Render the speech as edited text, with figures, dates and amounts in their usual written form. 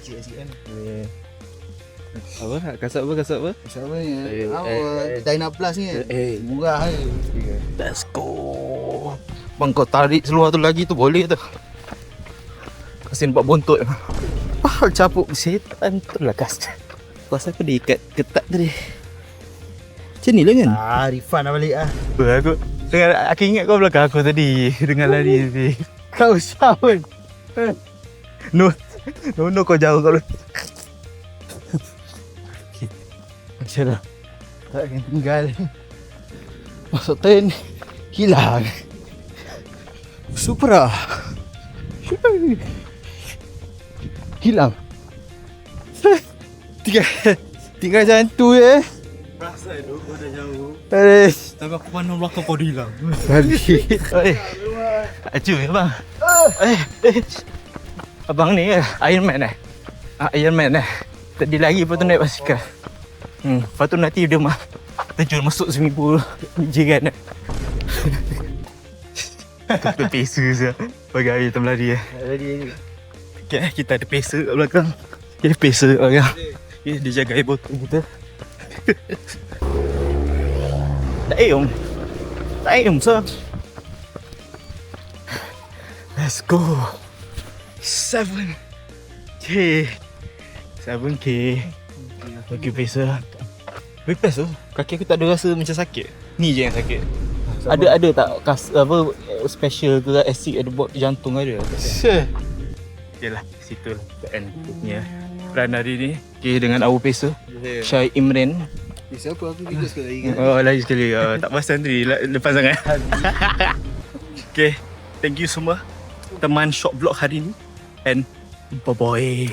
Sikit kan. Apa? Kasut apa? Kasut apa ni? Dyna Plus ni. Murah ni. Let's go. Bang, kau tarik seluar tu lagi tu boleh tu. Kasi nampak bontot. Capuk setan tu lah kas. Kuasa aku diikat ketat tadi. Macam ni lah kan? Refund dah balik lah. Aku ingat kau belakang aku tadi. Dengan lari tadi. Kau siapa? No, kau jauh kau. Macam dah. Tak akan tinggal. Masuk turn. Hilang. Supra. Hilang. Tinggal macam tu je. Rasa tu kau dah jauh. Tapi aku pandang belakang kau hilang. Balik. Acu ya bang. Abang ni Iron Man Iron Man tadi lagi lepas tu naik basikal. Lepas tu nanti dia terjun masuk swimming pool jiran. Kita pesa je bagi air kita melari. Okay, kita ada pesa kat belakang. Okay, pesa kat belakang. Okay, dia jaga air botol kita. Damn sir. Let's go. 7K. Okay, pesa. Best tu. Kaki aku tak ada rasa macam sakit. Ni je yang sakit. Ada tak special ke acid ada buat jantung ada? Yalah, situ lah end punya run hari ni. Okay, dengan our pacer Syai Imran. Siapa aku juga sekali lagi kan? Oh, lagi sekali. Tak pasal tadi lepas sangat. Okay, thank you semua teman short vlog hari ni and bye bye.